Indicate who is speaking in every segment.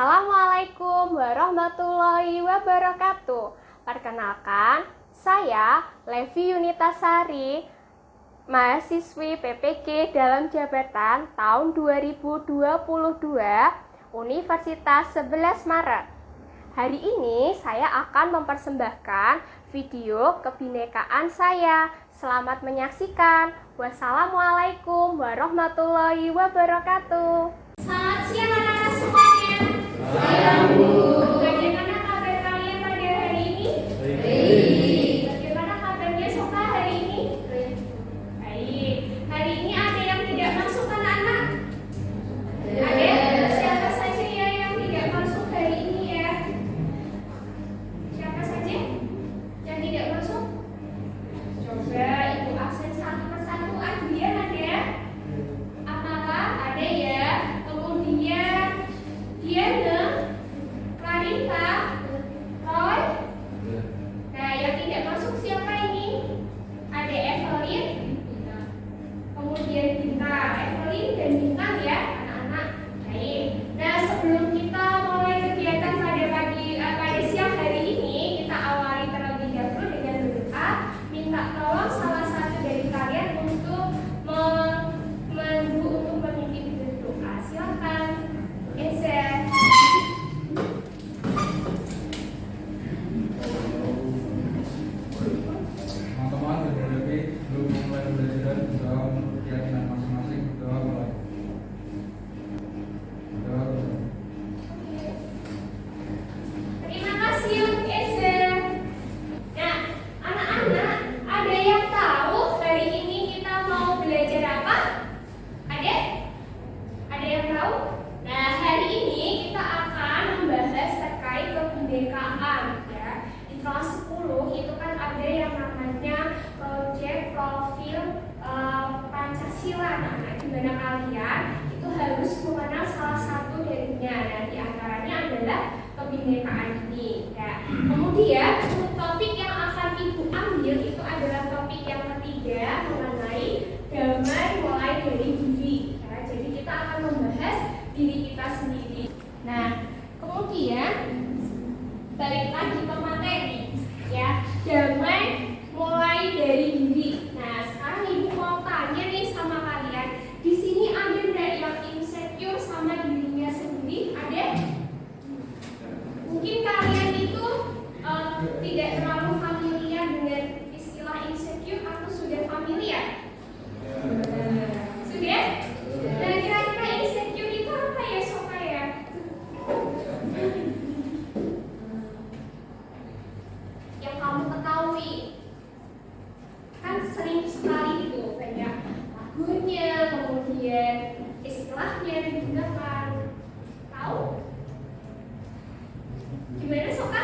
Speaker 1: Assalamualaikum warahmatullahi wabarakatuh. Perkenalkan, saya Levi Yunitasari, mahasiswi PPG dalam jabatan tahun 2022 Universitas 11 Maret. Hari ini saya akan mempersembahkan video kebinekaan saya. Selamat menyaksikan. Wassalamualaikum warahmatullahi wabarakatuh. Selamat siang anak-anak semuanya. Bagaimana kabar kalian pada hari ini? Baik. Bagaimana kabarnya Soka hari ini? Baik. Hari ini ada yang tidak masuk anak-anak? Ada? Siapa saja ya yang tidak masuk hari ini ya? Siapa saja yang tidak masuk? Coba ibu absen satu persatu aja ya ada? Apakah ada ya? Kemudian Diana, Clarita, Roy. Nah, yang tidak masuk siapa ini? Ada Evelyn, kemudian Dinta. Evelyn dan Dinta ya, anak-anak. Baik. Nah, sebelum kita mulai kegiatan pada siang hari ini, kita awali terlebih dahulu dengan berdoa. Minta tolong salah satu dari kalian untuk memimpin berdoa. Silakan. Eza.
Speaker 2: Teman-teman, sebelum mulai belajar, berdoa untuk keyakinan masing-masing. Berdoa mulai.
Speaker 1: Terima kasih untuk Eza. Nah, anak-anak, ada yang tahu hari ini kita mau belajar apa? Ada? Ada yang tahu? Nah, hari ini kita akan membahas terkait kebinekaan ya. Di kelas 10 itu kan ada yang namanya proyek profil Pancasila. Nah, di mana kalian itu harus mengenal salah satu darinya. Nah, di antaranya adalah kebinekaan ini ya. Kemudian untuk topik yang akan ibu ambil itu adalah topik yang ketiga mengenai damai mulai dari diri ya. Jadi kita akan membahas diri kita sendiri. Nah, kemudian balik lagi ke materi ya, damai mulai dari diri. Nah, sekarang ibu mau tanya nih sama kalian, di sini ada nggak yang insecure sama dirinya sendiri? Ada? Mungkin kalian itu tidak terlalu familiar dengan istilah insecure atau sudah familiar? Sudah? Nah, kira-kira insecure itu apa ya Soka ya? Yang kamu ketahui kan sering sekali itu banyak lagunya, kemudian istilahnya digunakan. Tahu? Gimana Soka?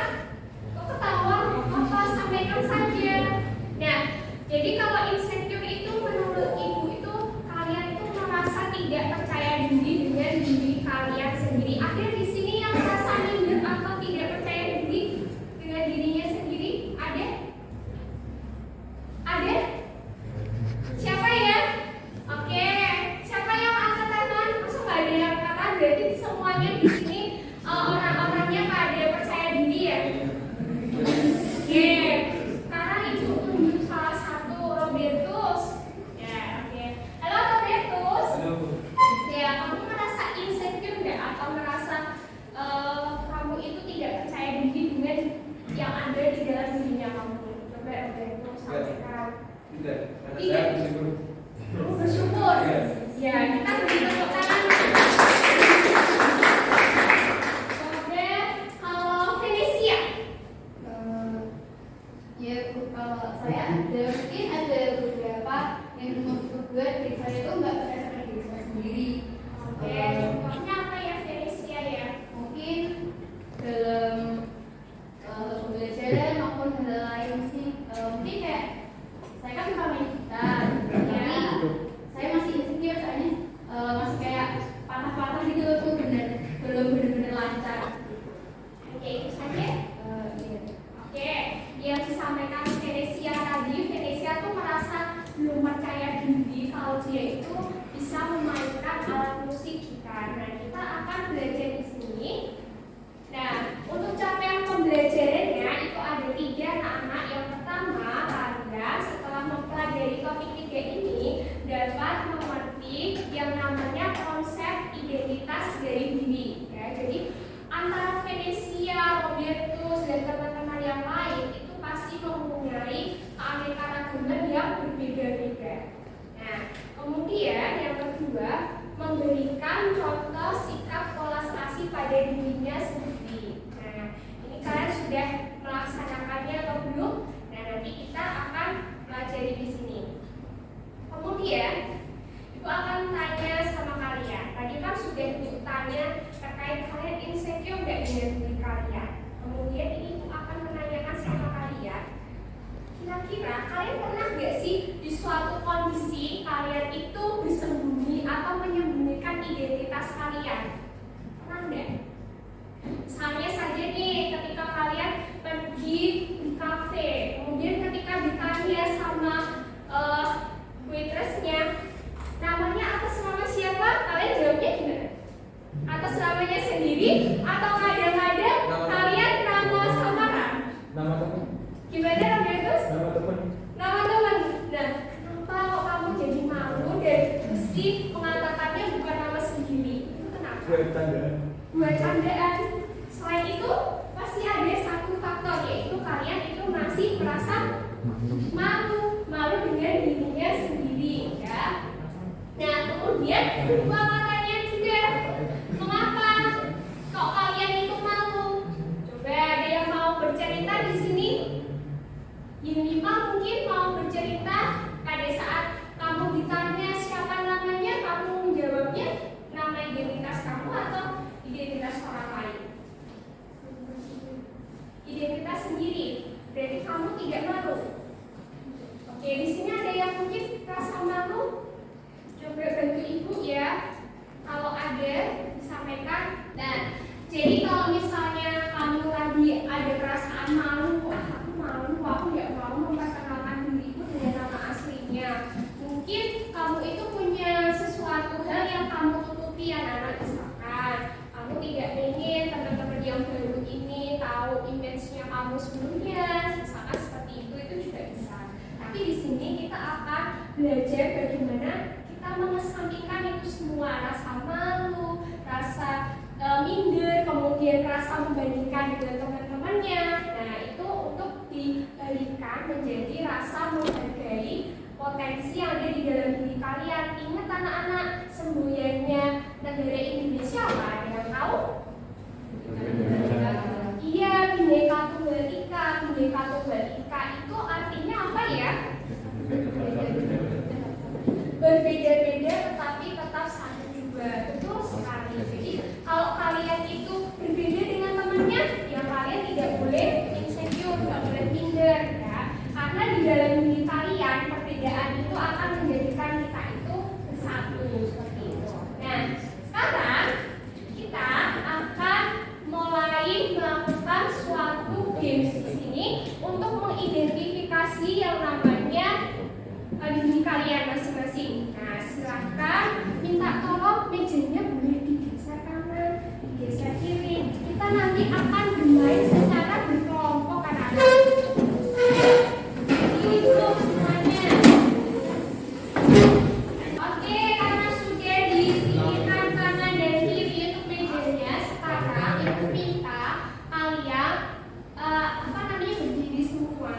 Speaker 1: Kok ketawa? Apa? Sampaikan saja. Nah, jadi kalau insecure itu menurut ibu itu kalian itu merasa tidak percaya diri dengan diri kalian sendiri. Ada di sini yang merasa minder atau tidak percaya diri dengan dirinya sendiri? Ada? Ada? Siapa ya? Oke, siapa yang angkat tangan? Masa nggak ada yang angkat tangan? Berarti semuanya di sini orang-orangnya pada percaya diri ya? Oke, sekarang ibu tunjuk salah satu, Robertus. Ya, oke. Halo Robertus. Ya, kamu merasa insecure nggak atau merasa kamu itu tidak percaya diri dengan yang ada di dalam dirinya kamu? Coba Robertus sampaikan.
Speaker 2: Tidak.
Speaker 1: Tidak. Bersyukur. Ya, kita beri tepuk tangan. Oke, kalau Felicia.
Speaker 3: Ya, kalau saya ada mungkin ada beberapa yang menurut gue diri saya itu nggak percaya sama diri saya sendiri.
Speaker 1: Oke, contohnya apa ya Felicia ya?
Speaker 3: Mungkin dalam pembelajaran maupun hal lain sih. Mungkin kayak saya kan suka main gitar, tapi saya masih insecure soalnya masih kayak patah-patah gitu tuh belum benar-benar lancar.
Speaker 1: Oke, itu saja.
Speaker 3: Iya.
Speaker 1: Oke, yang disampaikan Venesia tadi, Venesia tuh merasa belum percaya diri kalau dia itu bisa memainkan alat musik gitar. Kemudian yang kedua, memberikan contoh sikap kolaborasi pada dirinya sendiri. Nah, ini kalian sudah melaksanakannya atau belum? Nah, nanti kita akan pelajari di sini. Kemudian Ibu akan tanya sama kalian. Tadi kan sudah Ibu tanya terkait kalian insecure nggak dengan diri kalian. Kemudian ini Ibu akan menanyakan sama kalian. Kira-kira kalian pernah nggak sih di suatu kondisi kalian itu bersembunyi atau menyembunyikan identitas kalian? Pernah nggak? Misalnya saja nih, ketika kalian pergi di kafe, kemudian ketika ditanya sama waitressnya, namanya atas nama siapa? Kalian jawabnya gimana? Atas namanya sendiri atau kadang-kadang kalian nama samaran?
Speaker 2: Nama teman.
Speaker 1: Gimana namanya terus?
Speaker 2: Nama teman.
Speaker 1: Nama teman. Nah, kenapa kok kamu jadi malu dan mesti mengatakannya bukan nama sendiri? Itu kenapa?
Speaker 2: Buat candaan.
Speaker 1: Buat candaan. Selain itu, pasti ada satu faktor, yaitu kalian itu masih merasa malu dengan dirinya sendiri, ya. Nah, kemudian tanya juga, mengapa kok kalian itu malu? Coba ada yang mau bercerita di sini? Yunima mungkin mau bercerita pada saat kamu ditanya siapa namanya, kamu menjawabnya nama identitas kamu atau identitas orang lain? Identitas sendiri. Berarti kamu tidak malu. Oke, di sini ada yang mungkin rasa malu. Coba bantu Ibu ya. Kalau ada disampaikan. Nah, jadi kalau misalnya kamu lagi ada perasaan malu, aku malu, aku nggak mau memperkenalkan diriku dengan nama aslinya. Mungkin kamu itu punya sesuatu hal yang kamu tutupi, anak-anak, misalkan kamu tidak ingin teman-teman yang baru ini tahu image-nya kamu sebelumnya, misalkan seperti itu juga bisa. Tapi di sini kita akan belajar bagaimana kita mengesampingkan itu semua, rasa malu, rasa minder, kemudian rasa membandingkan dengan teman-temannya. Nah, itu untuk dibalikan menjadi rasa menghargai potensi yang ada di dalam diri kalian. Ingat anak-anak, semboyannya negara Indonesia apa? Ada yang tahu? Iya, Bhinneka Tunggal Ika. Bhinneka Tunggal Ika itu artinya apa ya? Berbeda-beda tetapi tetap satu juga. Betul sekali. Jadi kalau kalian itu berbeda dengan temannya, ya kalian tidak boleh insecure, tidak boleh minder, ya. Karena di dalam diri kalian perbedaan itu akan menjadikan kita itu bersatu seperti itu. Nah, sekarang kita akan mulai melakukan suatu games di sini untuk mengidentifikasi yang namanya diri kalian masing-masing. Nah, silakan minta tolong mejanya boleh digeser kanan, digeser kiri. Kita nanti akan bermain secara berkelompok anak-anak. Itu semuanya. Oke, karena sudah disediakan kanan dan kiri untuk mejanya, sekarang Ibu minta kalian berdiri semua,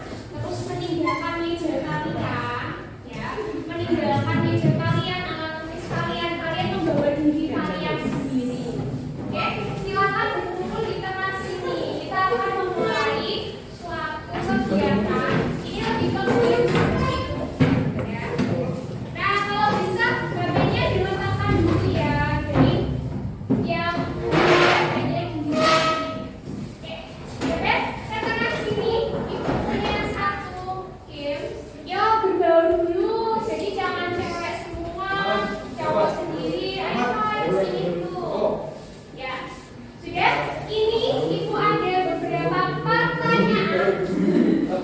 Speaker 1: terus meninggalkan meja kalian, ya, meninggalkan meja kalian, alat tulis kalian membawa diri kalian sendiri. Oke, silakan berkumpul di tengah sini. Kita akan memulai suatu kegiatan. Ini lebih ke game seperti itu, ya. Nah, kalau bisa gambarnya diletakkan dulu ya. Jadi yang hanya di oke, oke, ke tengah sini. Ibu punya satu game. Yo, berbaur dulu. Jadi jangan cewek semua, cowok sendiri. Ayo sini dulu. Ya, sudah. Ini Ibu ada beberapa pertanyaan. Sudah.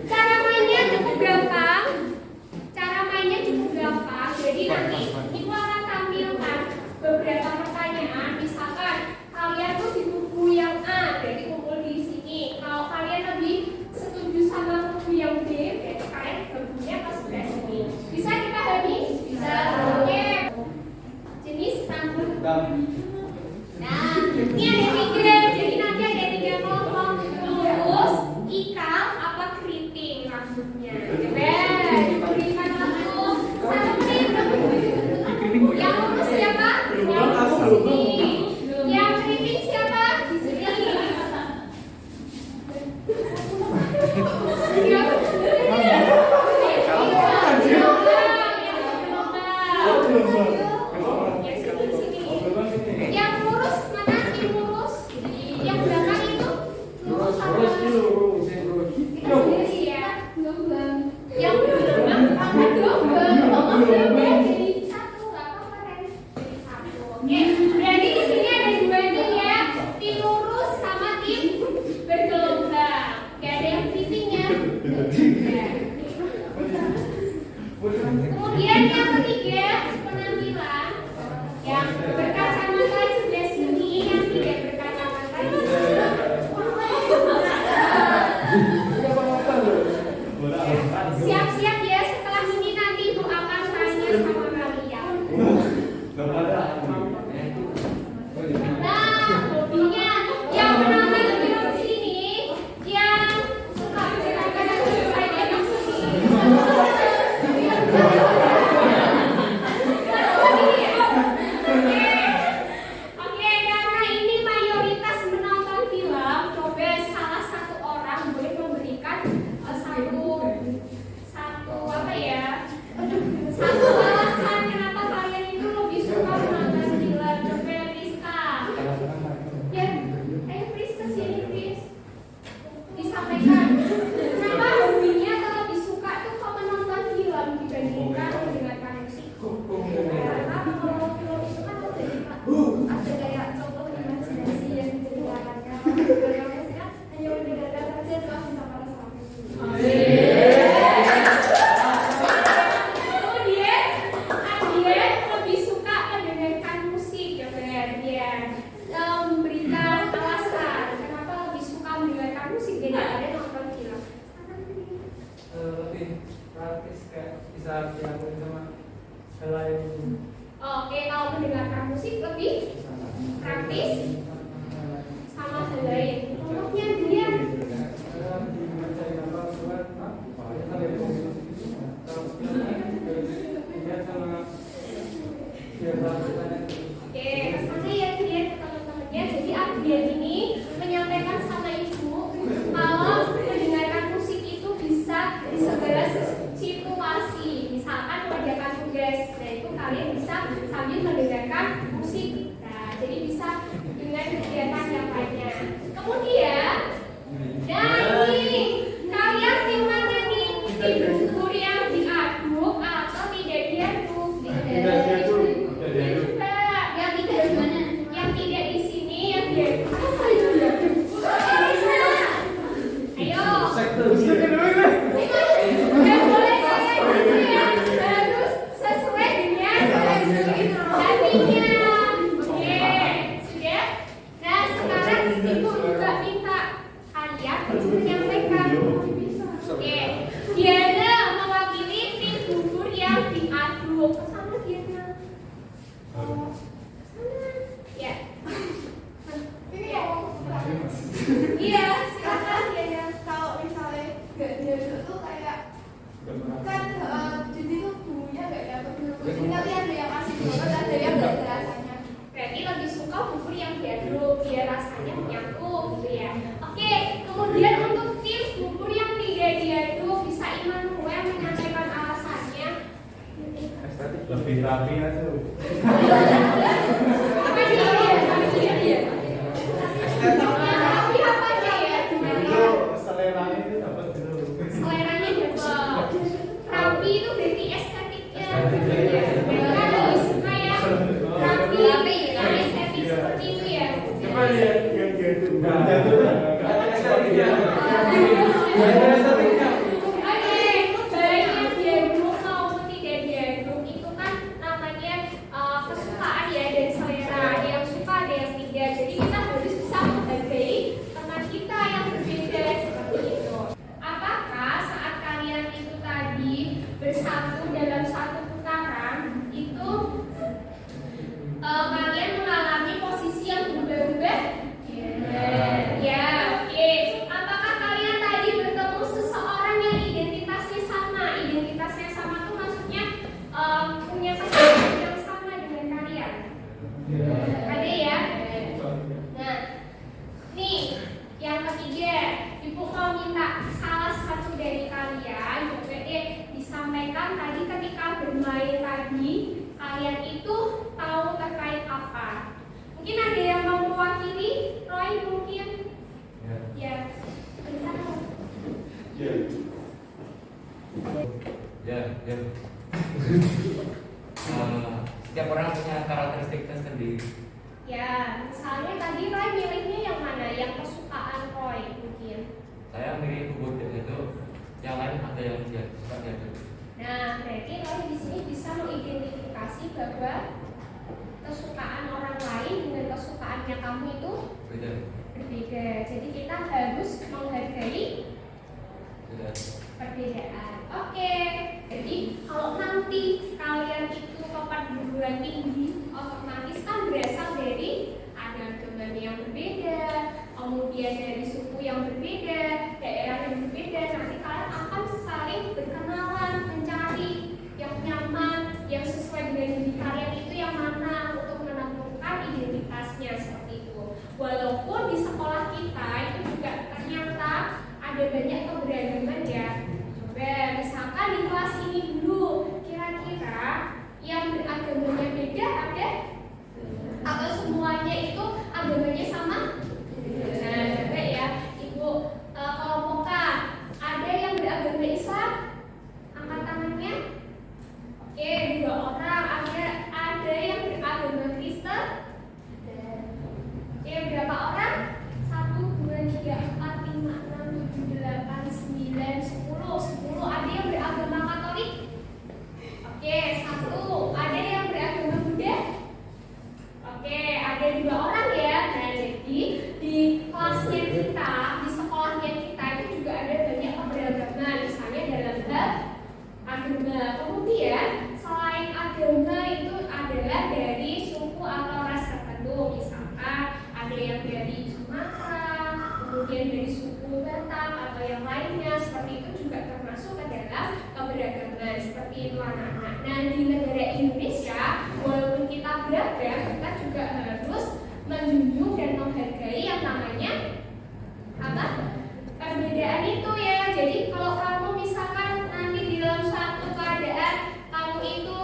Speaker 1: Cara mainnya cukup gampang. Jadi nanti Ibu akan tampilkan beberapa pertanyaan. Misalkan kalian tuh di buku yang A, berarti kumpul di sini. Kalau kalian lebih setuju sama buku yang B, berarti kalian gabungnya ke sebelah sini. Bisa dipahami? Bisa. Oke. Jenis rambut. Nah, ini ada 3. Jadi nanti ada 3 kelompok: lurus, ikal, apa keriting rambutnya. Coba diberikan waktu. Kemudian yang ketiga, penampilan yang berkacamata sebelah sini, yang tidak berkacamata di sebelah. Siap-siap ya, setelah ini nanti Ibu akan tanya sama kalian. Nah, hobinya yang menonton film sini, yang suka menceritakan dan suka Oke, karena ini mayoritas menonton film, coba salah satu orang boleh memberikan satu apa ya? Satu alasan kenapa kalian itu lebih suka menonton film. Coba Rizka. Ya, ayo Rizka sini, Riz. Disampaikan. Kenapa hobinya atau lebih suka tuh kok menonton film dibandingkan mendengarkan musik? Karena kalau film itu kan ada kayak contoh imajinasi yang diceritakan. Kalau musik kan hanya mendengarkan saja terus bisa merasakan. Kemudian Adian lebih suka mendengarkan musik ya benar dia memberikan alasan kenapa lebih suka mendengarkan musik daripada nonton film.
Speaker 2: Lebih praktis kayak bisa dilakukan sama hal lain.
Speaker 1: Oke, kalau mendengarkan musik lebih praktis sama hal lain. Contohnya dia Oke, rasanya ya dia ke teman-temannya. Jadi Adian ini menyampaikan sama ibu kalau mendengarkan musik itu bisa di segala situasi. Misalkan mengerjakan tugas, nah itu kalian bisa sambil mendengarkan musik. Nah, jadi bisa dengan kegiatan yang lainnya. Kemudian, nah ini kalian tim mana nih? Tim bubur yang diaduk atau tidak diaduk? Tidak juga.
Speaker 3: Yang tidak di mana?
Speaker 1: Yang tidak di sini, yang diaduk. Apa itu diaduk? Ayo. Dan boleh kalian gitu ya, harus sesuai dengan dagingnya. Oke, sudah. Nah sekarang ibu juga minta kalian untuk menyampaikan. Oke, Diana mewakili tim bubur yang diaduk. Sama Diana. Oh, sana. Ya. Iya, silakan Diana.
Speaker 4: Kalau misalnya nggak diaduk tuh kayak kan jadi tuh bumbunya nggak dapat dulu. Tapi ada yang asin banget, ada yang nggak ada rasanya.
Speaker 1: Berarti lebih suka bubur yang diaduk biar rasanya menyatu gitu ya. Oke, kemudian untuk tim bubur yang tidak diaduk bisa Immanuel menyampaikan alasannya.
Speaker 5: Lebih rapi aja.
Speaker 1: Apa dia? Tapi apa dia?
Speaker 5: Itu seleranya itu dapat dulu.
Speaker 1: Seleranya dapat. Rapi itu berarti estetiknya. Mereka lebih suka yang rapi, yang estetik seperti itu ya.
Speaker 5: Coba lihat yang gitu.
Speaker 1: Oke, baik yang diaduk maupun tidak diaduk itu kan namanya kesukaan ya dan selera. Ada yang suka, ada yang tidak. Jadi kita harus bisa menghargai teman kita yang berbeda seperti itu. Apakah saat kalian itu tadi bersatu dalam satu putaran itu kalian mengalami posisi yang berubah-ubah? Ya, oke. Apakah kalian tadi bertemu seseorang yang identitasnya sama? Identitasnya sama itu maksudnya punya kesehatan yang sama dengan kalian? Ada ya? Nah, nih yang ketiga, ibu mau minta salah satu dari kalian coba deh disampaikan tadi ketika bermain tadi kalian itu tahu terkait apa? Mungkin ada yang mau mewakili? Roy mungkin? Ya. Bentar.
Speaker 6: Ya. Setiap orang punya karakteristik tersendiri.
Speaker 1: Ya, misalnya tadi Roy milihnya yang mana? Yang kesukaan Roy mungkin.
Speaker 6: Saya milih bubur itu, yang lain ada yang dia suka diaduk.
Speaker 1: Nah, berarti kalian di sini bisa mengidentifikasi bahwa kesukaan orang lain dengan kesukaannya kamu itu
Speaker 6: Beda.
Speaker 1: berbeda. Jadi kita harus menghargai
Speaker 6: Beda.
Speaker 1: perbedaan. Oke. Jadi kalau nanti kalian itu ke perguruan tinggi, otomatis kan berasal dari agama yang berbeda, kemudian dari suku yang berbeda, daerah yang berbeda. Nanti kalian akan saling berkenalan, mencari yang nyaman, yang sesuai dengan diri kalian itu yang mana untuk menemukan identitasnya seperti itu. Walaupun di sekolah kita itu juga ternyata ada banyak keberagaman ya. Coba misalkan di kelas ini dulu, kira-kira yang beragamanya beda ada? Atau semuanya itu agamanya sama? Nah, coba ya, Ibu kelompokkan. Ada yang beragama Islam? Angkat tangannya. Oke, 2 orang. Ada yang beragama Kristen? Oke, berapa orang? 1, 2, 3, 4, 5, 6, 7, 8, 9, 10. Ada yang beragama Katolik? Oke, 1. Ada yang beragama Buddha? Oke, ada 2 orang ya. Nah, jadi di kelasnya kita, di sekolahnya kita itu juga ada banyak keberagaman. Misalnya dalam hal agama. Kemudian selain agama itu adalah dari suku atau ras tertentu. Misalkan ada yang dari Sumatera, kemudian dari suku Batak atau yang lainnya. Seperti itu juga termasuk ke dalam keberagaman. Seperti itu anak-anak. Nah, di negara Indonesia, walaupun kita beragam, kita juga harus menjunjung dan menghargai yang namanya apa? Perbedaan itu ya. Jadi kalau kamu misalkan nanti di dalam suatu keadaan kamu itu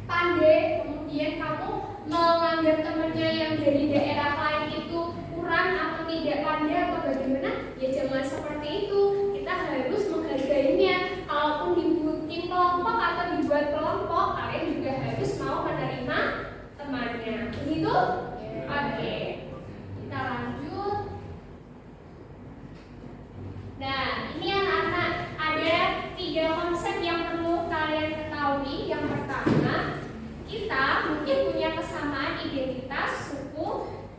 Speaker 1: pandai, kemudian kamu menganggap temannya yang dari daerah lain itu kurang atau tidak pandai atau bagaimana, ya jangan seperti itu. Kita harus menghargainya. Kalaupun dibikin kelompok atau dibuat kelompok, kalian juga harus mau menerima temannya. Begitu? Oke. Kita lanjut. Nah, ini anak-anak ada 3 konsep yang perlu kalian ketahui. Yang pertama, kita mungkin punya kesamaan identitas suku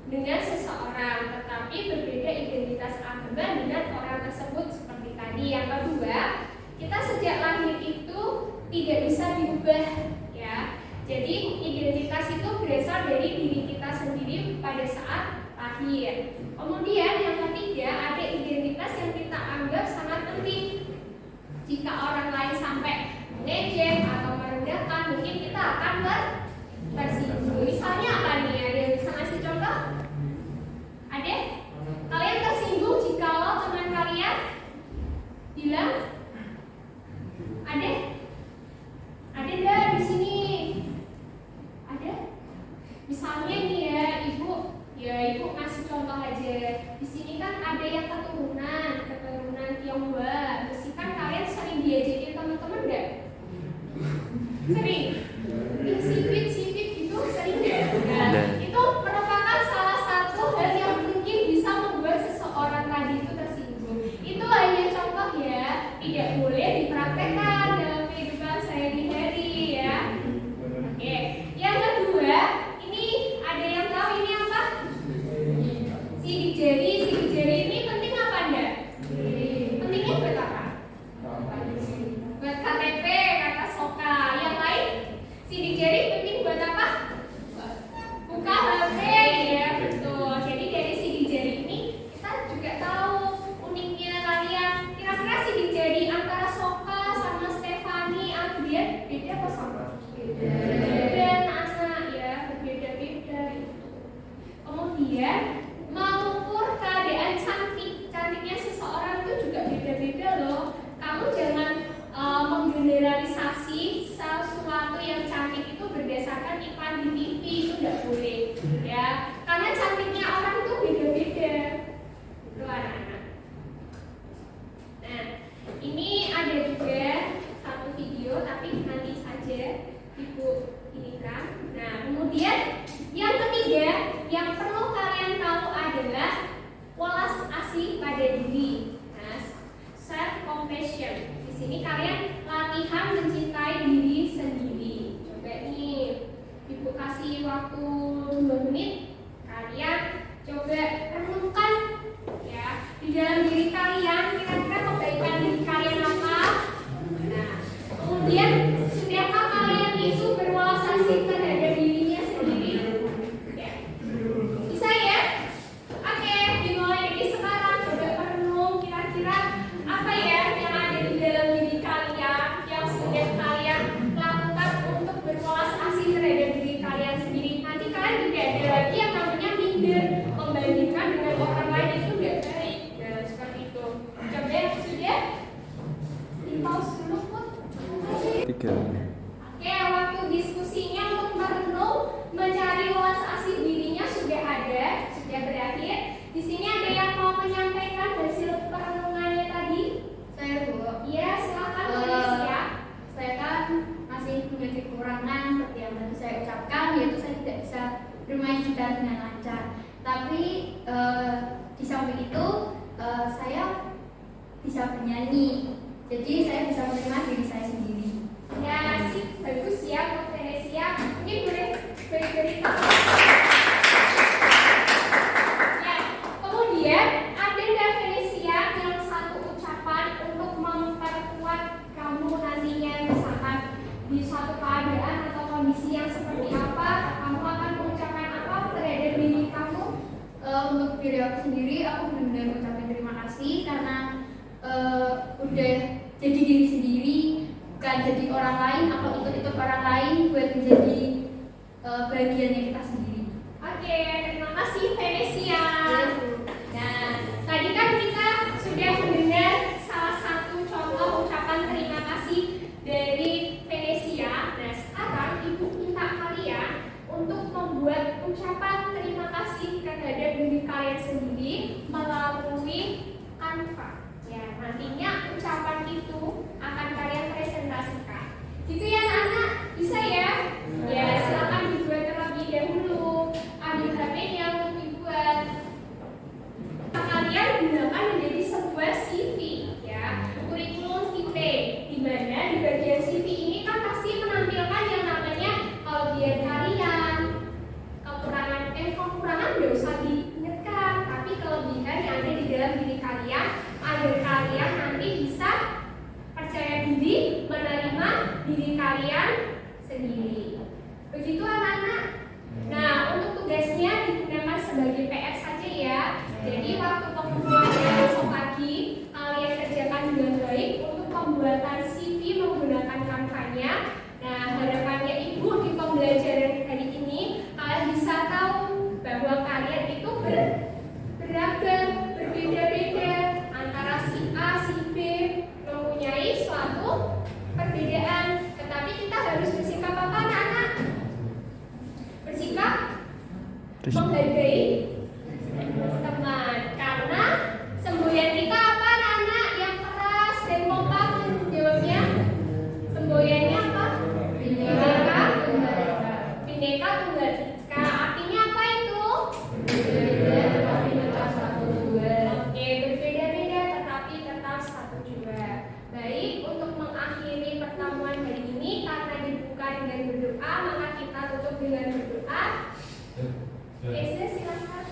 Speaker 1: dengan seseorang, tetapi berbeda identitas agama dengan orang tersebut seperti tadi. Yang kedua, kita sejak lahir itu tidak bisa diubah ya. Jadi identitas itu berasal dari diri kita sendiri pada saat lahir. Kemudian yang ketiga, ada identitas yang kita anggap sangat penting. Jika orang lain sampai mengejek atau merendahkan, mungkin kita akan tersinggung. Misalnya apa nih? Ada yang bisa ngasih contoh? Ada? Kalian tersinggung jika teman kalian bilang? Ada? Ada nggak di sini? Ada? Misalnya nih ya, ibu kasih contoh aja. Di sini kan ada yang keturunan Tionghoa. Terus kan kalian sering diajakin teman-teman nggak? Sering? Sipit gitu sering nggak? Nah, itu merupakan salah satu hal yang mungkin bisa membuat seseorang tadi itu tersinggung. Itu hanya contoh ya, tidak boleh dipraktekkan dalam kehidupan sehari-hari ya. Oke, yang kedua, ini ada yang tahu ini apa? Sidik jari ini penting apa enggak? Pentingnya buat apa? Buat KTP, kata Soka. Yang lain, sidik jari penting buat apa? Buka HP ya, betul. Jadi dari sidik jari ini kita juga tahu uniknya kalian. Kira-kira sidik jari antara Soka sama Stefani, Adrian beda apa sama? Beda anak ya, berbeda-beda itu. Kemudian mengukur keadaan cantiknya seseorang itu juga beda-beda loh. Kamu jangan menggeneralisasi sesuatu yang cantik itu berdasarkan iklan di TV, itu tidak boleh ya, karena cantiknya orang itu beda-beda. Itu anak-anak. Nah, ini ada juga satu video tapi nanti saja ibu ini kan. Nah, kemudian yang ketiga yang perlu kalian tahu adalah welas asih pada diri. Nah, self compassion. Di sini kalian latihan mencintai diri sendiri. Coba nih, Ibu kasih waktu 2 menit. Kalian coba renungkan ya di dalam diri kalian kira-kira kebaikan diri kalian apa. Nah, kemudian sudahkah kalian itu berwelas asih terhadap dirinya sendiri? Ya. Bisa ya? Oke, dimulai dari sekarang. Coba merenung kira-kira apa ya yang ada di dalam diri kalian yang sudah kalian lakukan untuk berwelas asih terhadap diri kalian sendiri. Nanti kalian tidak ada lagi yang namanya minder, membandingkan dengan orang lain, itu tidak baik. Nah, seperti itu. Coba yang sudah di pause dulu, Put. Terima kasih. Oke, waktu diskusinya untuk merenung mencari welas asih dirinya sudah berakhir. Di sini ada yang mau menyampaikan hasil perenungannya tadi?
Speaker 3: Saya Bu.
Speaker 1: Iya, silakan tulis ya.
Speaker 3: Saya kan masih memiliki kekurangan seperti yang tadi saya ucapkan, yaitu saya tidak bisa bermain gitar dengan lancar. Tapi di samping itu saya bisa bernyanyi. Jadi saya bisa menerima diri saya sendiri.
Speaker 1: Ya, sip, bagus ya, Bu Venesia. Mungkin boleh bercerita. Ya, kemudian ada nggak Venesia yang satu ucapan untuk memperkuat kamu nantinya, misalkan di suatu keadaan atau kondisi yang seperti apa, kamu akan mengucapkan apa terhadap diri kamu?
Speaker 3: Untuk diri aku sendiri, aku benar-benar mengucapkan terima kasih karena udah jadi diri sendiri, bukan jadi orang lain atau ikut-ikut orang lain buat menjadi bagiannya kita sendiri.
Speaker 1: Oke, terima kasih Venesia. Nah, tadi kan kita sudah mendengar salah satu contoh ucapan terima kasih dari Venesia. Nah, sekarang Ibu minta kalian untuk membuat ucapan terima kasih terhadap diri kalian sendiri melalui Canva. Ya, nantinya ucapan itu akan kalian presentasikan. Gitu ya anak-anak? Bisa ya? Ya, silakan dibuat terlebih dahulu. Ambil HP-nya untuk dibuat. Kalian gunakan menjadi sebuah CV ya, kurikulum vitae, di mana di bagian CV ini kan pasti menampilkan yang namanya kelebihan kalian, kekurangan nggak usah diingatkan, tapi kelebihan yang ada di dalam diri kalian agar kalian nanti bisa percaya diri menerima diri kalian sendiri. Begitu anak-anak. Nah, untuk tugasnya digunakan sebagai PR saja ya. Jadi waktu pengumpulannya besok pagi kalian kerjakan dengan baik untuk pembuatan CV menggunakan Canva-nya. Nah, harapannya Ibu di pembelajaran hari ini kalian bisa tahu bahwa kalian itu beragam, berbeda-beda antara si A, si B, mempunyai suatu perbedaan. Tetapi kita harus bersikap apa anak-anak? Bersikap menghargai teman, karena semboyan kita apa anak-anak yang keras dan kompak? Jawabnya semboyannya apa? Bineka Tunggal Ika. Artinya apa itu? Berbeda tetapi tetap satu jua. Oke, berbeda-beda tetapi tetap satu jua. Baik, untuk mengakhiri pertemuan hari ini karena dibuka dengan berdoa, maka kita tutup dengan berdoa. Ese, silakan.